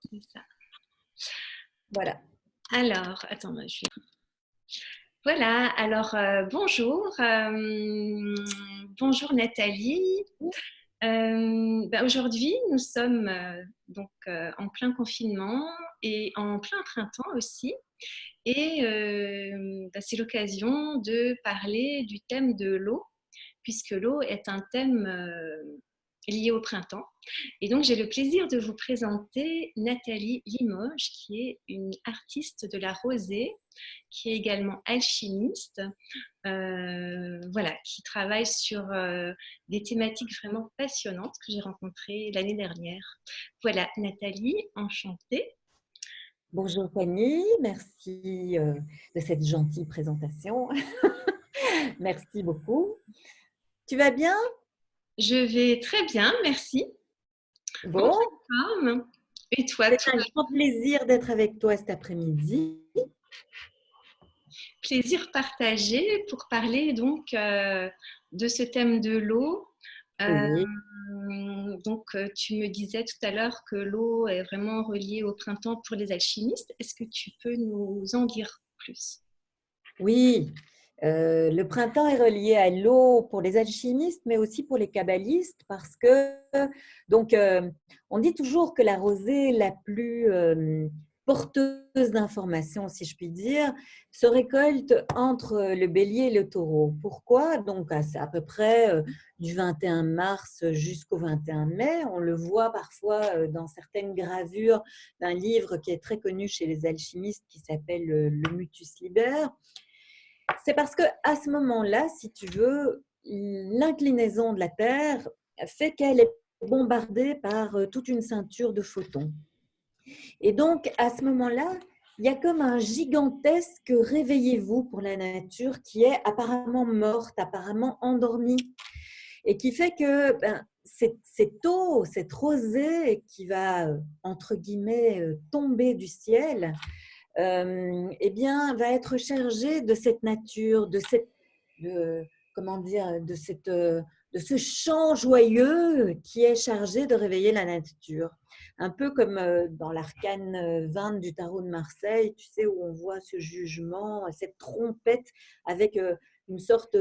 c'est ça. Voilà. Alors, attends, voilà, alors bonjour, bonjour Nathalie. Aujourd'hui, nous sommes en plein confinement et en plein printemps aussi. Et c'est l'occasion de parler du thème de l'eau, puisque l'eau est un thème lié au printemps. Et donc, j'ai le plaisir de vous présenter Nathalie Limoges, qui est une artiste de la rosée, qui est également alchimiste, voilà, qui travaille sur des thématiques vraiment passionnantes que j'ai rencontrées l'année dernière. Voilà, Nathalie, enchantée. Bonjour Fanny, merci de cette gentille présentation. Merci beaucoup. Tu vas bien? Je vais très bien, merci. En Bon, pleine forme. Et toi, c'est tout un grand plaisir d'être avec toi cet après-midi. plaisir partagé pour parler donc de ce thème de l'eau. Euh, Oui, tu me disais tout à l'heure que l'eau est vraiment reliée au printemps pour les alchimistes. Est-ce que tu peux nous en dire plus? oui. Le printemps est relié à l'eau pour les alchimistes, mais aussi pour les kabbalistes, parce que donc on dit toujours que la rosée la plus porteuse d'informations, si je puis dire, se récolte entre le bélier et le taureau. Pourquoi? Donc à peu près du 21 mars jusqu'au 21 mai. On le voit parfois dans certaines gravures d'un livre qui est très connu chez les alchimistes qui s'appelle Le Mutus Liber. C'est parce qu'à ce moment-là, si tu veux, l'inclinaison de la Terre fait qu'elle est bombardée par toute une ceinture de photons. Et donc, à ce moment-là, il y a comme un gigantesque réveillez-vous pour la nature qui est apparemment morte, apparemment endormie, et qui fait que cette eau, cette rosée qui va, entre guillemets, tomber du ciel, eh bien, va être chargée de cette nature, de, comment dire, de ce chant joyeux qui est chargé de réveiller la nature. Un peu comme dans l'arcane 20 du tarot de Marseille, tu sais, où on voit ce jugement, cette trompette avec une sorte,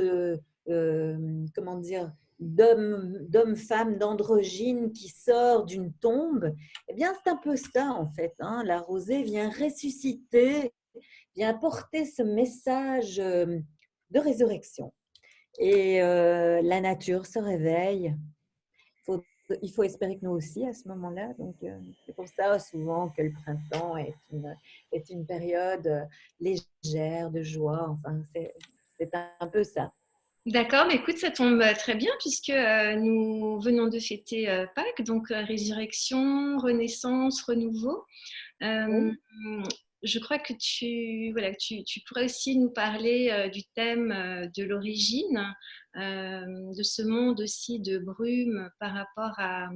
comment dire, d'homme-femme, d'androgyne qui sort d'une tombe. Eh bien, c'est un peu ça, en fait. Hein. La rosée vient ressusciter, vient porter ce message de résurrection. Et la nature se réveille. Faut, il faut espérer que nous aussi, à ce moment-là. Donc, c'est pour ça, souvent, que le printemps est une période légère, de joie. Enfin, c'est un peu ça. D'accord, mais écoute, ça tombe très bien puisque nous venons de fêter Pâques, donc résurrection, renaissance, renouveau. Euh, Oui. je crois que voilà, tu pourrais aussi nous parler du thème de l'origine, de ce monde aussi de brume par rapport à,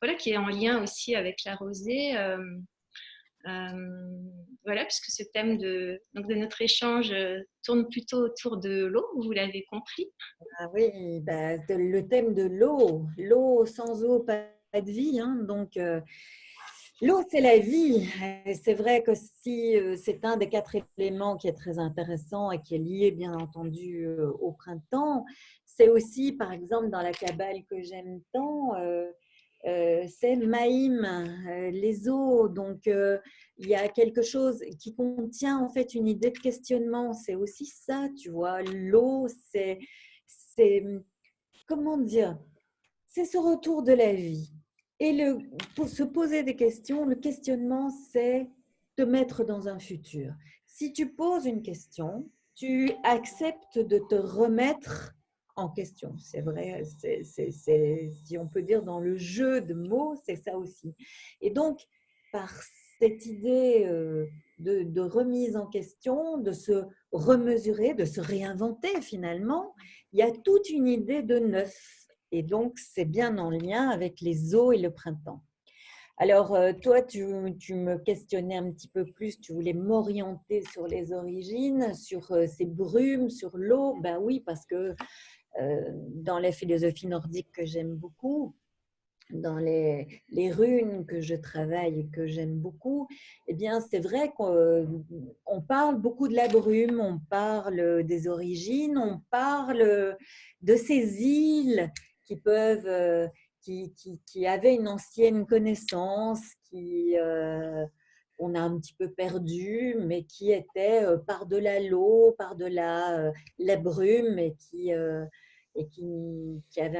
voilà, qui est en lien aussi avec la rosée. Voilà, puisque ce thème de notre échange tourne plutôt autour de l'eau, vous l'avez compris. Ah oui, le thème de l'eau. L'eau, sans eau, pas de vie. Hein. Donc, l'eau, c'est la vie. Et c'est vrai que si c'est un des quatre éléments qui est très intéressant et qui est lié, bien entendu, au printemps, c'est aussi, par exemple, dans la Kabbale que j'aime tant, c'est Maïm, les eaux. Donc, il y a quelque chose qui contient en fait une idée de questionnement. C'est aussi ça, tu vois. L'eau, c'est comment dire, c'est ce retour de la vie. Et pour se poser des questions, le questionnement, c'est te mettre dans un futur. Si tu poses une question, tu acceptes de te remettre en question. C'est vrai, si on peut dire dans le jeu de mots, c'est ça aussi. Et donc, par cette idée de remise en question, de se remesurer, de se réinventer finalement, il y a toute une idée de neuf. Et donc, c'est bien en lien avec les eaux et le printemps. Alors, toi, tu me questionnais un petit peu plus, tu voulais m'orienter sur les origines, sur ces brumes, sur l'eau. Ben oui, parce que dans la philosophie nordique que j'aime beaucoup, dans les runes que je travaille et que j'aime beaucoup, eh bien, c'est vrai qu'on parle beaucoup de la brume, on parle des origines, on parle de ces îles qui peuvent, qui avaient une ancienne connaissance, on a un petit peu perdu, mais qui étaient par-delà l'eau, par-delà la brume et qui avait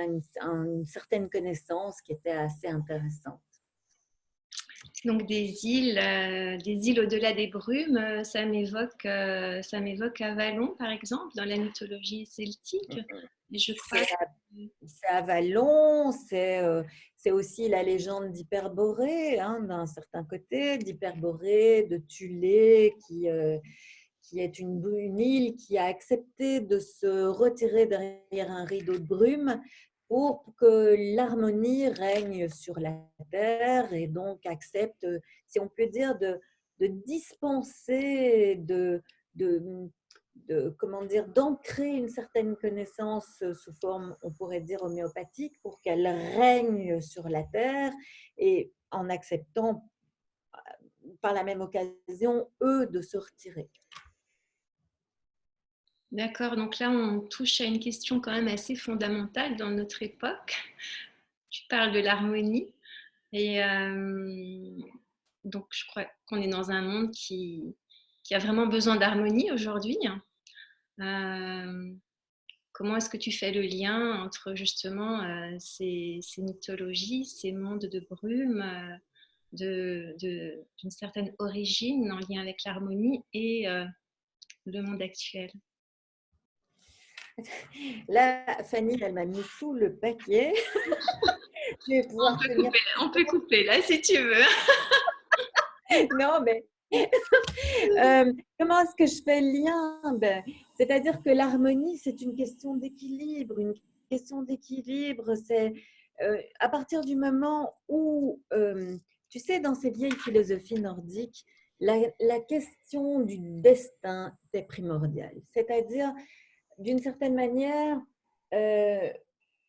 une certaine connaissance qui était assez intéressante. Donc des îles au-delà des brumes, ça m'évoque Avalon par exemple dans la mythologie celtique. Et je crois que C'est Avalon, c'est aussi la légende d'Hyperborée, hein, d'un certain côté, d'Hyperborée, de Thulé, qui est une île qui a accepté de se retirer derrière un rideau de brume pour que l'harmonie règne sur la terre et donc accepte, si on peut dire, de dispenser, comment dire, d'ancrer une certaine connaissance sous forme, on pourrait dire, homéopathique pour qu'elle règne sur la terre et en acceptant par la même occasion, eux, de se retirer. d'accord, donc là on touche à une question quand même assez fondamentale dans notre époque. Tu parles de l'harmonie et donc je crois qu'on est dans un monde qui a vraiment besoin d'harmonie aujourd'hui. Euh, Comment est-ce que tu fais le lien entre justement ces mythologies, ces mondes de brume, d'une certaine origine en lien avec l'harmonie et le monde actuel? Là, Fanny, elle m'a mis tout le paquet. Je vais pouvoir tenir. On peut couper là si tu veux. Non, mais comment est-ce que je fais le lien? C'est-à-dire que l'harmonie, c'est une question d'équilibre. Une question d'équilibre, c'est à partir du moment où, tu sais, dans ces vieilles philosophies nordiques, la question du destin est primordiale. C'est-à-dire, d'une certaine manière, euh,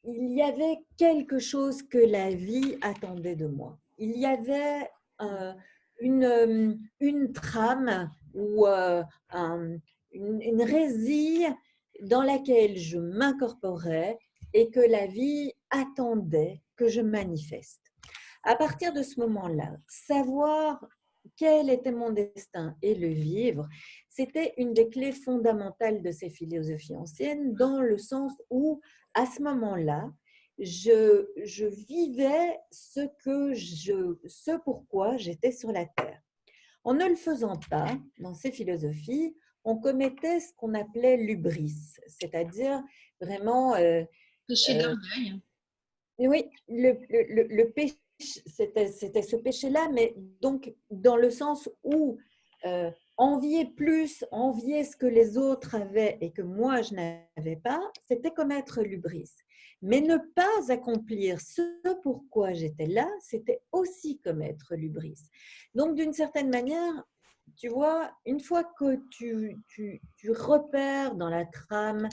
il y avait quelque chose que la vie attendait de moi. Il y avait euh, une trame ou une résille dans laquelle je m'incorporais et que la vie attendait que je manifeste. À partir de ce moment-là, savoir quel était mon destin et le vivre, c'était une des clés fondamentales de ces philosophies anciennes, dans le sens où, à ce moment-là, je vivais ce pourquoi j'étais sur la terre. En ne le faisant pas, dans ces philosophies, on commettait ce qu'on appelait l'hubris, c'est-à-dire vraiment Péché d'orgueil. oui, le péché, c'était ce péché-là, mais donc dans le sens où envier plus, envier ce que les autres avaient et que moi je n'avais pas, c'était commettre l'hubris. Mais ne pas accomplir ce pourquoi j'étais là, c'était aussi commettre l'hubris. Donc d'une certaine manière, tu vois, une fois que tu repères dans la trame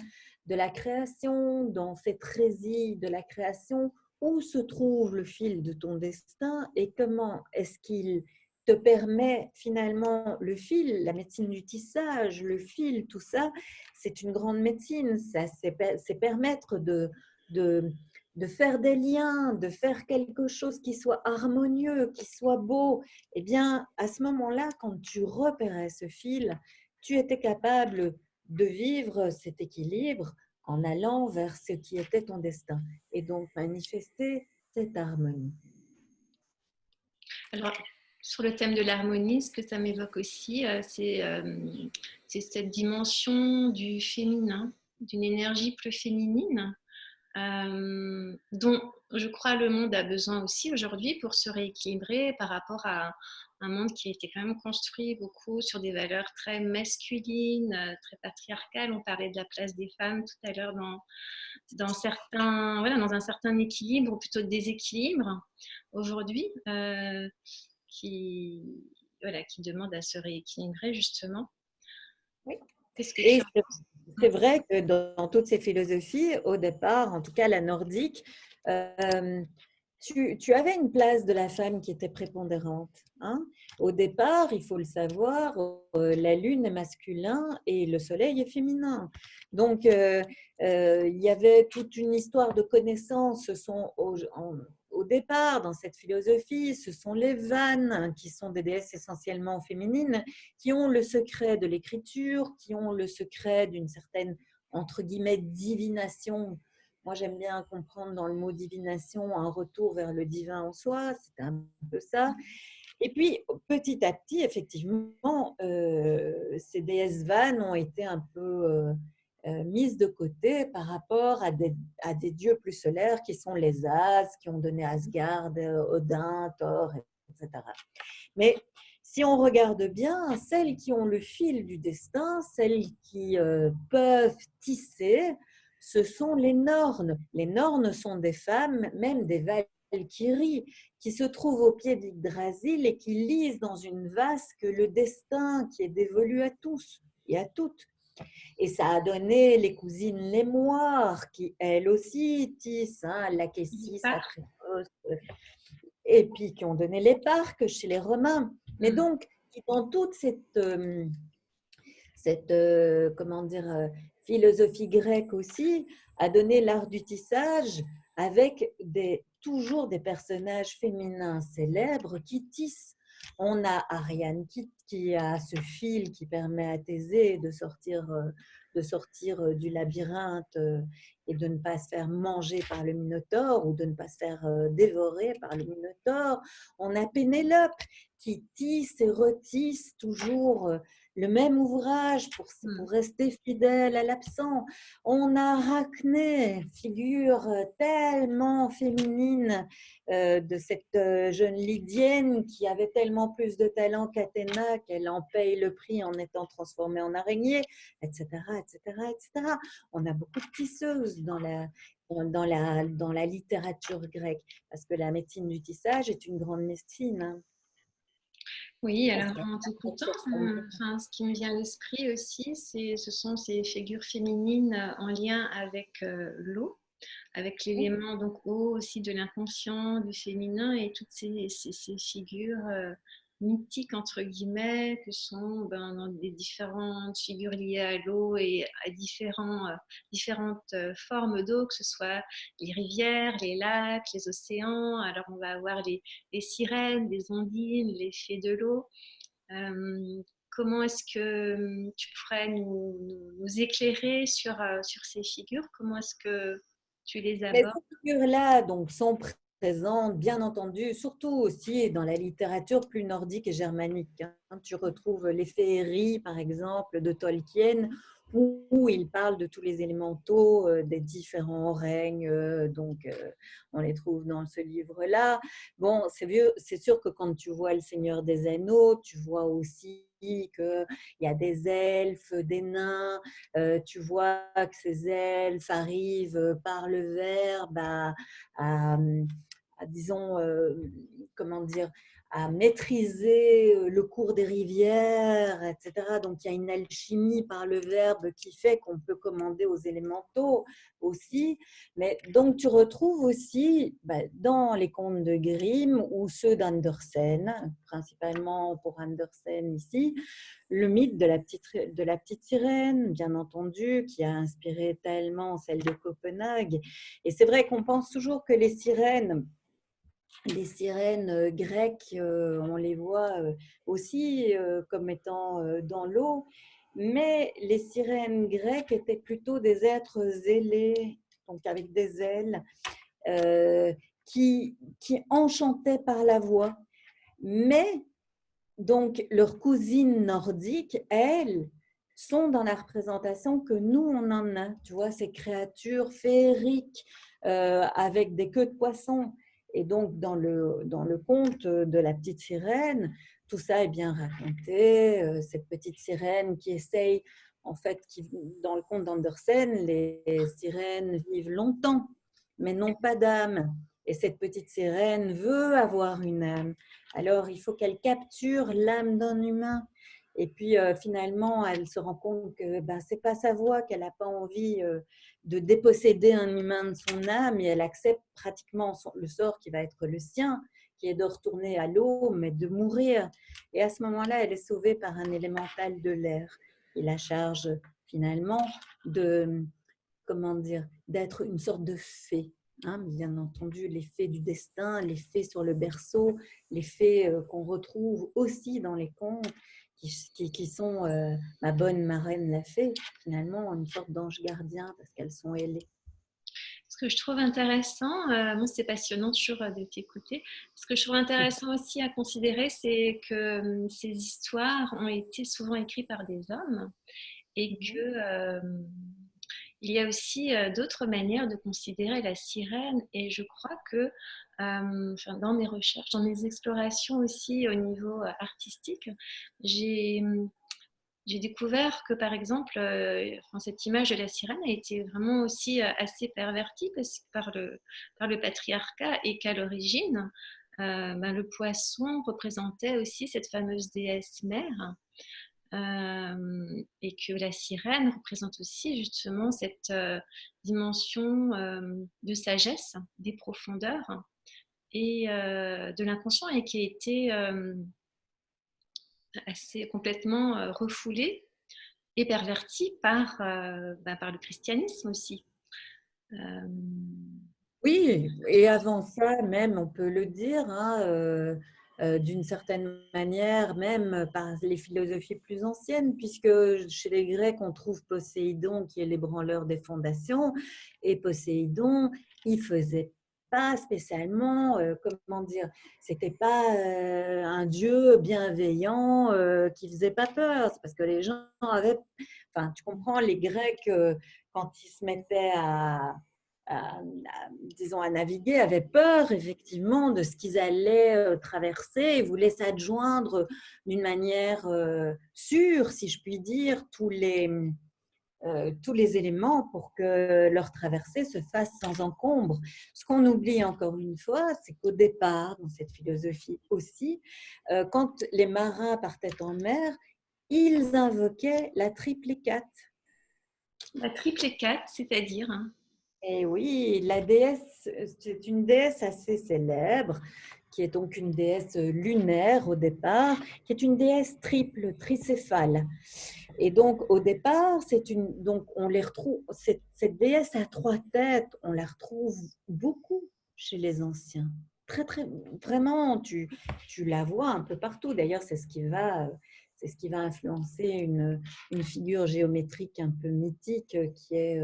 de la création, dans cette résille de la création, où se trouve le fil de ton destin et comment est-ce qu'il te permet finalement le fil, la médecine du tissage, le fil, tout ça, c'est une grande médecine. Ça, c'est permettre de faire des liens, de faire quelque chose qui soit harmonieux, qui soit beau. Eh bien, à ce moment-là, quand tu repérais ce fil, tu étais capable de vivre cet équilibre en allant vers ce qui était ton destin et donc manifester cette harmonie. Alors, sur le thème de l'harmonie, ce que ça m'évoque aussi, c'est cette dimension du féminin, d'une énergie plus féminine, dont je crois le monde a besoin aussi aujourd'hui pour se rééquilibrer par rapport à un monde qui a été quand même construit beaucoup sur des valeurs très masculines, très patriarcales. On parlait de la place des femmes tout à l'heure dans un certain équilibre ou plutôt déséquilibre aujourd'hui qui, qui demande à se rééquilibrer justement. Oui. Qu'est-ce que tu Et en c'est vrai que dans toutes ces philosophies, au départ, en tout cas la nordique, tu avais une place de la femme qui était prépondérante, hein. Au départ, il faut le savoir, la lune est masculin et le soleil est féminin. Donc, il y avait toute une histoire de connaissances. Au départ, dans cette philosophie, ce sont les Vannes, qui sont des déesses essentiellement féminines, qui ont le secret de l'écriture, qui ont le secret d'une certaine, entre guillemets, divination. Moi, j'aime bien comprendre dans le mot divination un retour vers le divin en soi, c'est un peu ça. Et puis, petit à petit, effectivement, ces déesses vannes ont été un peu mises de côté par rapport à des dieux plus solaires qui sont les As, qui ont donné Asgard, Odin, Thor, etc. Mais si on regarde bien, celles qui ont le fil du destin, celles qui peuvent tisser, ce sont les Nornes. Les Nornes sont des femmes, même des Valkyries, qui se trouvent au pied d'Yggdrasil et qui lisent dans une vasque le destin qui est dévolu à tous et à toutes. Et ça a donné les cousines Lémoire, qui elles aussi tissent, hein, Lacessis, Atréos, et puis qui ont donné les parcs chez les Romains. Mais donc, dans toute comment dire, philosophie grecque aussi, a donné l'art du tissage avec toujours des personnages féminins célèbres qui tissent. On a Ariane qui a ce fil qui permet à Thésée de sortir du labyrinthe et de ne pas se faire manger par le Minotaure ou de ne pas se faire dévorer par le Minotaure. On a Pénélope qui tisse et retisse toujours le même ouvrage pour rester fidèle à l'absent. On a Arachné, figure tellement féminine de cette jeune Lydienne qui avait tellement plus de talent qu'Athéna qu'elle en paye le prix en étant transformée en araignée, etc., etc., etc. On a beaucoup de tisseuses dans la littérature grecque parce que la médecine du tissage est une grande médecine, hein. Oui, alors en t'écoutant, enfin, ce qui me vient à l'esprit aussi, ce sont ces figures féminines en lien avec l'eau, avec l'élément donc eau aussi de l'inconscient, du féminin et toutes ces figures mythiques entre guillemets que sont dans des différentes figures liées à l'eau et à différentes formes d'eau, que ce soit les rivières, les lacs, les océans. Alors on va avoir les sirènes, les ondines, les fées de l'eau. Comment est-ce que tu pourrais nous éclairer sur ces figures? Comment est-ce que tu les Mais abordes? ces figures-là donc, sont présentes, bien entendu, surtout aussi dans la littérature plus nordique et germanique, hein. Tu retrouves les féeries, par exemple, de Tolkien, où il parle de tous les élémentaux des différents règnes. On les trouve dans ce livre-là. Bon, c'est sûr que quand tu vois Le Seigneur des Anneaux, tu vois aussi qu'il y a des elfes, des nains. Tu vois que ces elfes arrivent par le verbe disons, comment dire, à maîtriser le cours des rivières, etc. Donc, il y a une alchimie par le verbe qui fait qu'on peut commander aux élémentaux aussi. Mais donc, tu retrouves aussi dans les contes de Grimm ou ceux d'Andersen, principalement pour Andersen ici, le mythe de la petite sirène, bien entendu, qui a inspiré tellement celle de Copenhague. Et c'est vrai qu'on pense toujours que les sirènes grecques, on les voit aussi comme étant dans l'eau, mais les sirènes grecques étaient plutôt des êtres ailés, donc avec des ailes, qui enchantaient par la voix. Mais donc leurs cousines nordiques, elles, sont dans la représentation que nous, on en a. Tu vois, ces créatures féeriques avec des queues de poisson. Et donc, dans le conte de la petite sirène, tout ça est bien raconté. Cette petite sirène qui essaye, en fait, dans le conte d'Andersen, les sirènes vivent longtemps, mais n'ont pas d'âme. Et cette petite sirène veut avoir une âme. Alors, il faut qu'elle capture l'âme d'un humain. Et puis finalement, elle se rend compte que ben, ce n'est pas sa voix, qu'elle n'a pas envie de déposséder un humain de son âme, et elle accepte pratiquement le sort qui va être le sien, qui est de retourner à l'eau, mais de mourir. Et à ce moment-là, elle est sauvée par un élémental de l'air qui la charge finalement de, comment dire, d'être une sorte de fée. Hein, bien entendu, les fées du destin, les fées sur le berceau, les fées qu'on retrouve aussi dans les contes, qui sont ma bonne marraine la fée, finalement une sorte d'ange gardien parce qu'elles sont ailées. Ce que je trouve intéressant, moi c'est passionnant toujours de t'écouter, ce que je trouve intéressant aussi à considérer, c'est que ces histoires ont été souvent écrites par des hommes et que il y a aussi d'autres manières de considérer la sirène, et je crois que dans mes recherches, dans mes explorations aussi au niveau artistique, j'ai découvert que, par exemple, cette image de la sirène a été vraiment aussi assez pervertie par le patriarcat, et qu'à l'origine, le poisson représentait aussi cette fameuse déesse mère, et que la sirène représente aussi justement cette dimension de sagesse, des profondeurs et de l'inconscient, et qui a été assez complètement refoulée et pervertie par le christianisme aussi. Oui, et avant ça, même, on peut le dire, hein, d'une certaine manière, même par les philosophies plus anciennes, puisque chez les Grecs, on trouve Poséidon qui est l'ébranleur des fondations, et Poséidon, il faisait pas spécialement, comment dire, c'était pas un dieu bienveillant qui faisait pas peur, c'est parce que les gens avaient, enfin, tu comprends, les Grecs, quand ils se mettaient disons, à naviguer, avaient peur effectivement de ce qu'ils allaient traverser et voulaient s'adjoindre d'une manière sûre, si je puis dire, tous les éléments pour que leur traversée se fasse sans encombre. Ce qu'on oublie encore une fois, c'est qu'au départ, dans cette philosophie aussi, quand les marins partaient en mer, ils invoquaient la triple hécate. La triple hécate, c'est-à-dire Et oui, la déesse, c'est une déesse assez célèbre, qui est donc une déesse lunaire au départ, qui est une déesse triple, tricéphale. Et donc, au départ, donc on les retrouve, cette déesse à trois têtes, on la retrouve beaucoup chez les anciens. Très, très, vraiment, tu la vois un peu partout. D'ailleurs, c'est ce qui va influencer une figure géométrique un peu mythique qui est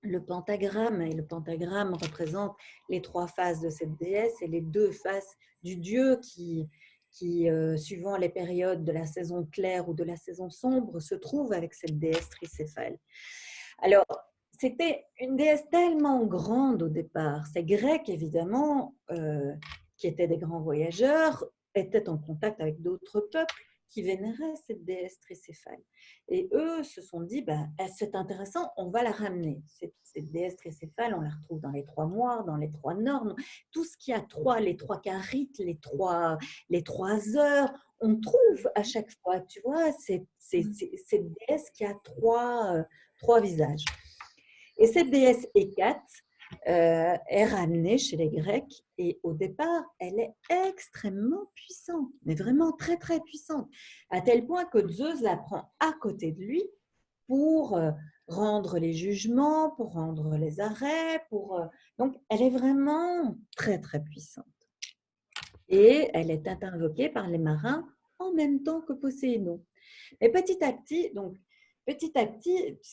le pentagramme. Et le pentagramme représente les trois faces de cette déesse et les deux faces du dieu qui suivant les périodes de la saison claire ou de la saison sombre, se trouve avec cette déesse tricéphale. Alors, c'était une déesse tellement grande au départ. Ces Grecs, évidemment, qui étaient des grands voyageurs, étaient en contact avec d'autres peuples qui vénéraient cette déesse tricéphale. Et eux se sont dit, bah, c'est intéressant, on va la ramener. Cette déesse tricéphale, on la retrouve dans les trois moires, dans les trois normes, tout ce qui a trois, les trois carites, les trois heures, on trouve à chaque fois, tu vois, cette déesse qui a trois visages. Et cette déesse Hécate est ramenée chez les Grecs, et au départ, elle est extrêmement puissante, mais vraiment très très puissante, à tel point que Zeus la prend à côté de lui pour rendre les jugements, pour rendre les arrêts, donc elle est vraiment très très puissante. Et elle est invoquée par les marins en même temps que Poséidon. Mais petit à petit,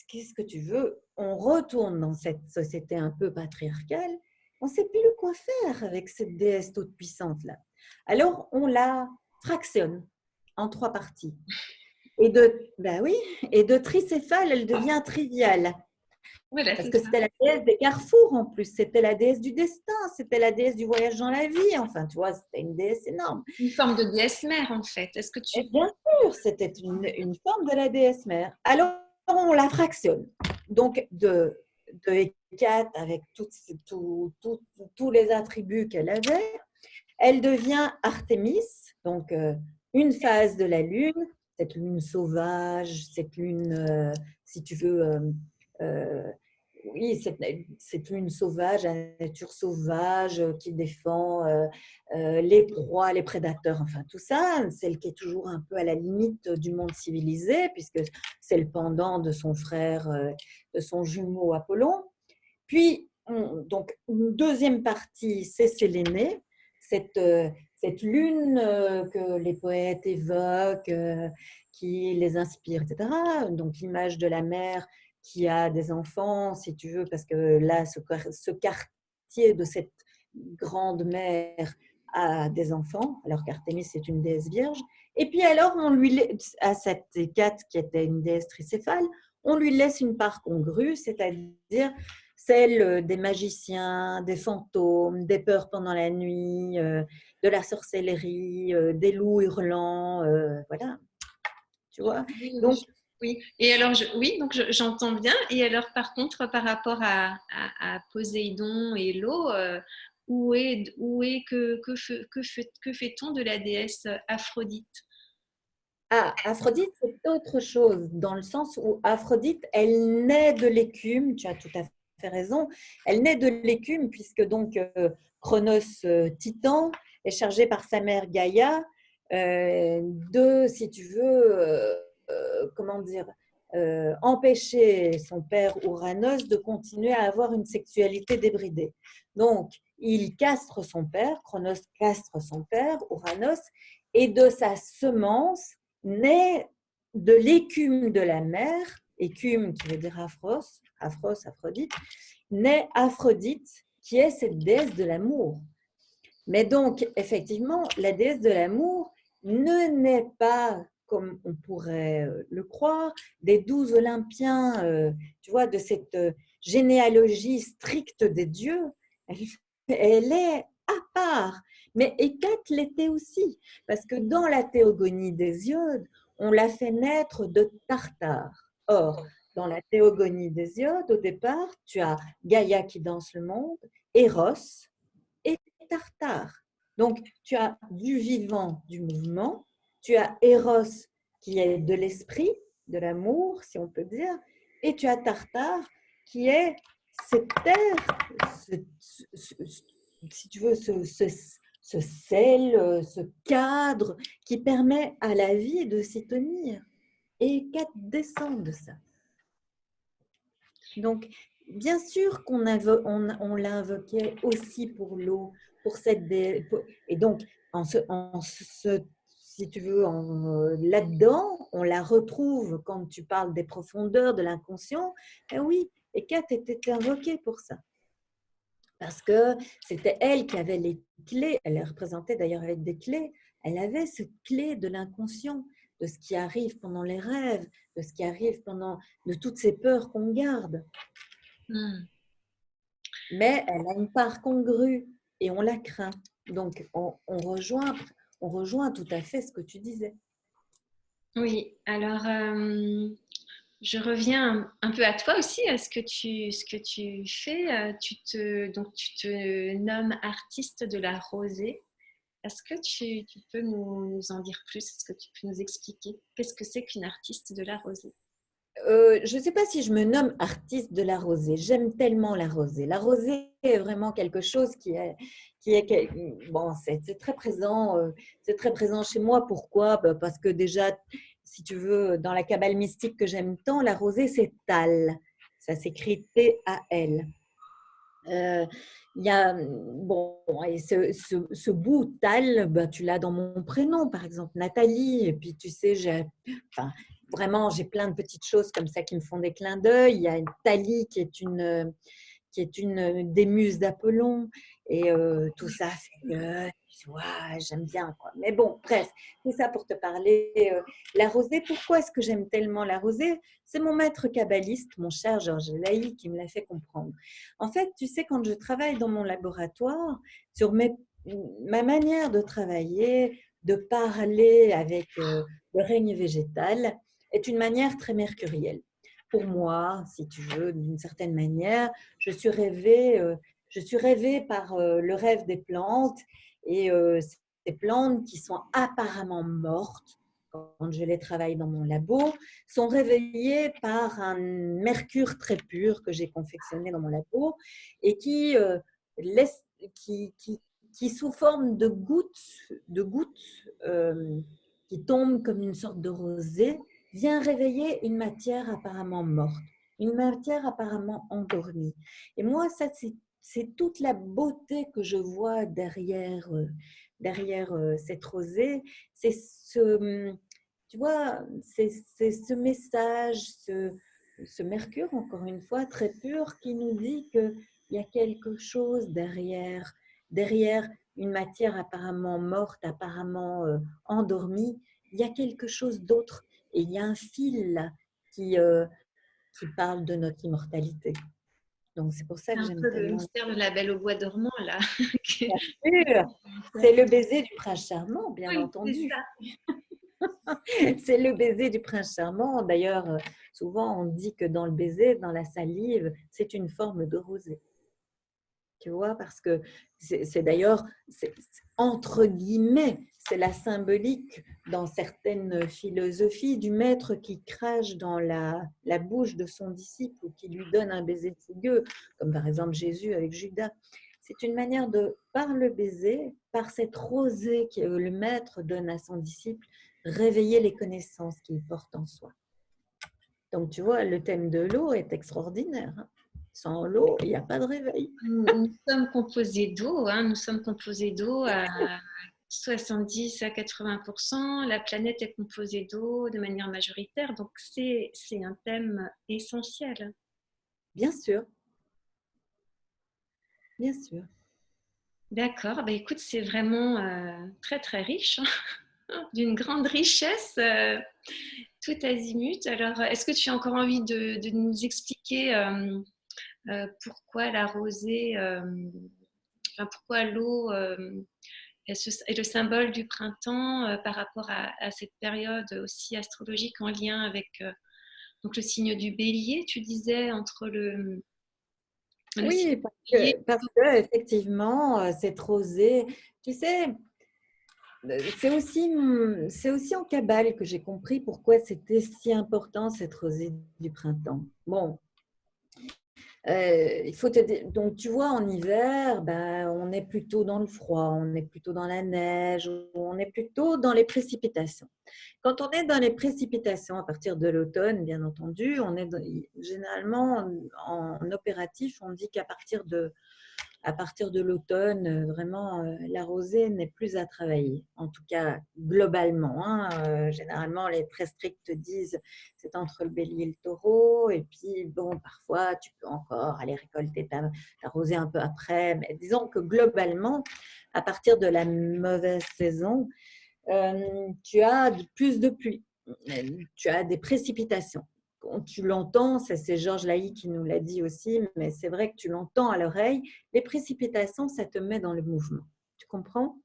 qu'est-ce que tu veux, on retourne dans cette société un peu patriarcale, on ne sait plus quoi faire avec cette déesse toute puissante-là. Alors, on la fractionne en trois parties. Et de tricéphale, elle devient triviale. Voilà, Parce c'est que ça. c'était la déesse des carrefours en plus, c'était la déesse du destin, c'était la déesse du voyage dans la vie, enfin, tu vois, c'était une déesse énorme. Une forme de déesse mère, en fait. Est-ce que Et tu... bien sûr, c'était une forme de la déesse mère. Alors, on la fractionne. Donc, de Hécate, avec tous les attributs qu'elle avait, elle devient Artémis, donc une phase de la lune, cette lune sauvage, cette lune, si tu veux, euh, oui, cette lune sauvage, la nature sauvage qui défend les proies, les prédateurs, enfin tout ça, celle qui est toujours un peu à la limite du monde civilisé, puisque c'est le pendant de son frère, de son jumeau Apollon. Puis, donc, une deuxième partie, c'est Sélénée, cette lune que les poètes évoquent, qui les inspire, etc. Donc, l'image de la mère qui a des enfants, si tu veux, parce que là, ce quartier de cette grande mère a des enfants, alors qu'Artémis est une déesse vierge. Et puis alors, à cette Hécate, qui était une déesse tricéphale, on lui laisse une part congrue, c'est-à-dire celle des magiciens, des fantômes, des peurs pendant la nuit, de la sorcellerie, des loups hurlants, voilà, tu vois. Oui, Donc, oui. Et alors, oui, donc j'entends bien. Et alors, par contre, par rapport à Poséidon et l'eau, que fait-on de la déesse Aphrodite? Aphrodite, c'est autre chose, dans le sens où Aphrodite, elle naît de l'écume, tu as tout à fait raison, elle naît de l'écume, puisque donc Cronos, Titan, est chargé par sa mère Gaïa de, si tu veux, comment dire, empêcher son père Ouranos de continuer à avoir une sexualité débridée. Donc, il castre son père, Cronos castre son père, Ouranos, et de sa semence naît de l'écume de la mer, écume qui veut dire Aphrodite, naît Aphrodite, qui est cette déesse de l'amour. Mais donc, effectivement, la déesse de l'amour ne naît pas, comme on pourrait le croire, des 12 Olympiens, tu vois, de cette généalogie stricte des dieux. Elle est à part. Mais Hécate l'était aussi, parce que dans la théogonie d'Hésiode, on l'a fait naître de Tartare. Or, dans la théogonie d'Hésiode, au départ, tu as Gaïa qui danse le monde, Eros, et Tartare. Donc, tu as du vivant, du mouvement, tu as Eros qui est de l'esprit, de l'amour, si on peut dire, et tu as Tartare qui est cette terre, si tu veux, ce sel, ce cadre qui permet à la vie de s'y tenir. Et qu'elle descend de ça. Donc, bien sûr qu'on on l'a invoqué aussi pour l'eau, pour cette et donc si tu veux, là-dedans, on la retrouve quand tu parles des profondeurs de l'inconscient. Et oui, et Kat était invoquée pour ça. Parce que c'était elle qui avait les clés, elle les représentait d'ailleurs avec des clés, elle avait cette clé de l'inconscient, de ce qui arrive pendant les rêves, de ce qui arrive de toutes ces peurs qu'on garde. Mais elle a une part congrue et on la craint. Donc, on rejoint tout à fait ce que tu disais. Oui, alors je reviens un peu à toi aussi, à ce que tu fais. Donc tu te nommes artiste de la rosée. Est-ce que tu peux nous en dire plus? Est-ce que tu peux nous expliquer qu'est-ce que c'est qu'une artiste de la rosée? Je ne sais pas si je me nomme artiste de la rosée. J'aime tellement la rosée. La rosée est vraiment quelque chose bon, c'est très présent. C'est très présent chez moi. Pourquoi? Parce que déjà, si tu veux, dans la cabale mystique que j'aime tant, la rosée, c'est Tal. Ça s'écrit T-A-L. Il y a, bon, et ce bout Tal, tu l'as dans mon prénom, par exemple, Nathalie. Et puis, tu sais, enfin, vraiment, j'ai plein de petites choses comme ça qui me font des clins d'œil. Il y a une Thalie qui est une des muses d'Apollon. Et tout ça fait que j'aime bien, quoi. Mais bon, bref, tout ça pour te parler. La rosée, pourquoi est-ce que j'aime tellement la rosée? C'est mon maître kabbaliste, mon cher Georges Laï, qui me l'a fait comprendre. En fait, tu sais, quand je travaille dans mon laboratoire, sur ma manière de travailler, de parler avec le règne végétal, est une manière très mercurielle. Pour moi, si tu veux, d'une certaine manière, je suis rêvée par le rêve des plantes et ces plantes qui sont apparemment mortes, quand je les travaille dans mon labo, sont réveillés par un mercure très pur que j'ai confectionné dans mon labo et laisse, qui sous forme de gouttes qui tombent comme une sorte de rosée, vient réveiller une matière apparemment morte, une matière apparemment endormie. Et moi, ça, c'est toute la beauté que je vois derrière cette rosée. C'est tu vois, c'est ce message, ce mercure, encore une fois, très pur, qui nous dit qu'il y a quelque chose derrière une matière apparemment morte, apparemment endormie. Il y a quelque chose d'autre. Et il y a un fil là, qui parle de notre immortalité. Donc, c'est pour ça C'est que un j'aime peu le tellement. mystère de la Belle au bois dormant, là. Bien sûr, c'est le baiser du prince charmant, bien Oui, c'est entendu. ça. C'est le baiser du prince charmant. D'ailleurs, souvent, on dit que dans le baiser, dans la salive, c'est une forme de rosée. Tu vois, parce que c'est d'ailleurs, entre guillemets, c'est la symbolique dans certaines philosophies du maître qui crache dans la bouche de son disciple ou qui lui donne un baiser fougueux, comme par exemple Jésus avec Judas. C'est une manière de, par le baiser, par cette rosée que le maître donne à son disciple, réveiller les connaissances qu'il porte en soi. Donc, tu vois, le thème de l'eau est extraordinaire. Sans l'eau, il n'y a pas de réveil. Nous sommes composés d'eau, hein, nous sommes composés d'eau à 70 à 80%. La planète est composée d'eau de manière majoritaire, donc c'est un thème essentiel. Bien sûr, bien sûr. D'accord, bah écoute, c'est vraiment très très riche, hein, d'une grande richesse, tout azimut. Alors, est-ce que tu as encore envie de nous expliquer pourquoi la rosée, enfin, pourquoi l'eau est le symbole du printemps par rapport à cette période aussi astrologique en lien avec donc le signe du bélier, tu disais, entre le signe Oui, du bélier. parce que effectivement, cette rosée, tu sais, c'est aussi en Kabbale que j'ai compris pourquoi c'était si important cette rosée du printemps. Bon, il faut donc tu vois, en hiver, ben, on est plutôt dans le froid, on est plutôt dans la neige, on est plutôt dans les précipitations. Quand on est dans les précipitations à partir de l'automne, bien entendu, généralement en opératif, on dit qu'à partir de l'automne, vraiment, la rosée n'est plus à travailler. En tout cas, globalement, hein. Généralement, les très stricts disent c'est entre le bélier et le taureau. Et puis, bon, parfois, tu peux encore aller récolter ta rosée un peu après. Mais disons que globalement, à partir de la mauvaise saison, tu as plus de pluie, tu as des précipitations. Quand tu l'entends, c'est Georges Laïc qui nous l'a dit aussi, mais c'est vrai que tu l'entends à l'oreille, les précipitations, ça te met dans le mouvement. Tu comprends?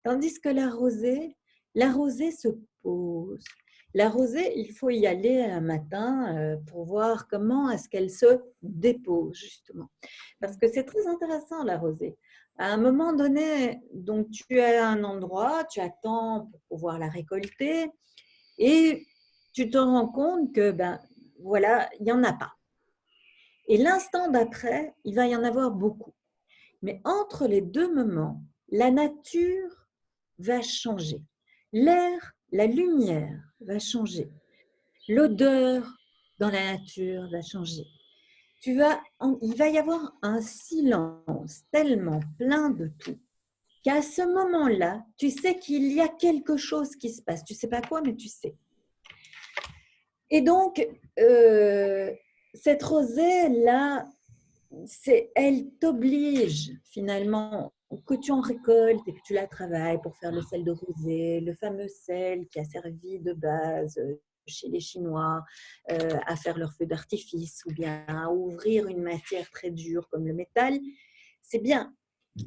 Tandis que la rosée se pose. La rosée, il faut y aller un matin pour voir comment est-ce qu'elle se dépose, justement. Parce que c'est très intéressant, la rosée. À un moment donné, donc tu es à un endroit, tu attends pour pouvoir la récolter et tu te rends compte que, ben, voilà, il n'y en a pas. Et l'instant d'après, il va y en avoir beaucoup. Mais entre les deux moments, la nature va changer. L'air, la lumière va changer. L'odeur dans la nature va changer. Il va y avoir un silence tellement plein de tout qu'à ce moment-là, tu sais qu'il y a quelque chose qui se passe. Tu ne sais pas quoi, mais tu sais. Et donc, cette rosée-là, elle t'oblige finalement que tu en récoltes et que tu la travailles pour faire le sel de rosée, le fameux sel qui a servi de base chez les Chinois à faire leur feu d'artifice ou bien à ouvrir une matière très dure comme le métal. C'est bien.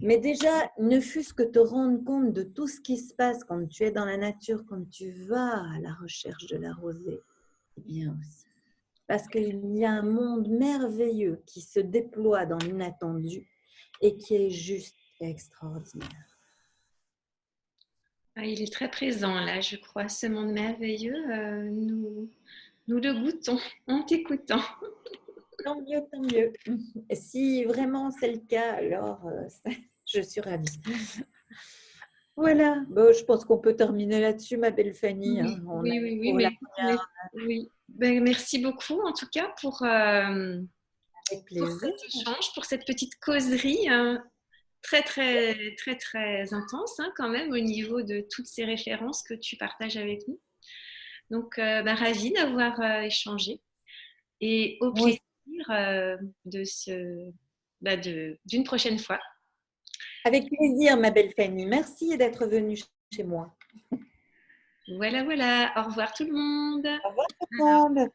Mais déjà, ne fût-ce que te rendre compte de tout ce qui se passe quand tu es dans la nature, quand tu vas à la recherche de la rosée, c'est bien aussi. Parce qu'il y a un monde merveilleux qui se déploie dans l'inattendu et qui est juste extraordinaire. Ah, il est très présent là, je crois, ce monde merveilleux. Nous le goûtons en t'écoutant. Tant mieux, tant mieux. Et si vraiment c'est le cas, alors je suis ravie. Voilà, bon, je pense qu'on peut terminer là-dessus, ma belle Fanny, hein. Oui, On a oui, eu oui, oui, pour la oui. Ben, merci beaucoup en tout cas avec pour plaisir. cet échange, pour cette petite causerie très, très, très, très intense quand même au niveau de toutes ces références que tu partages avec nous. Donc, ben, ravie d'avoir échangé et au Moi plaisir aussi, de d'une prochaine fois. avec plaisir, ma belle Fanny. Merci d'être venue chez moi. Voilà, voilà. Au revoir tout le monde. Au revoir tout le monde.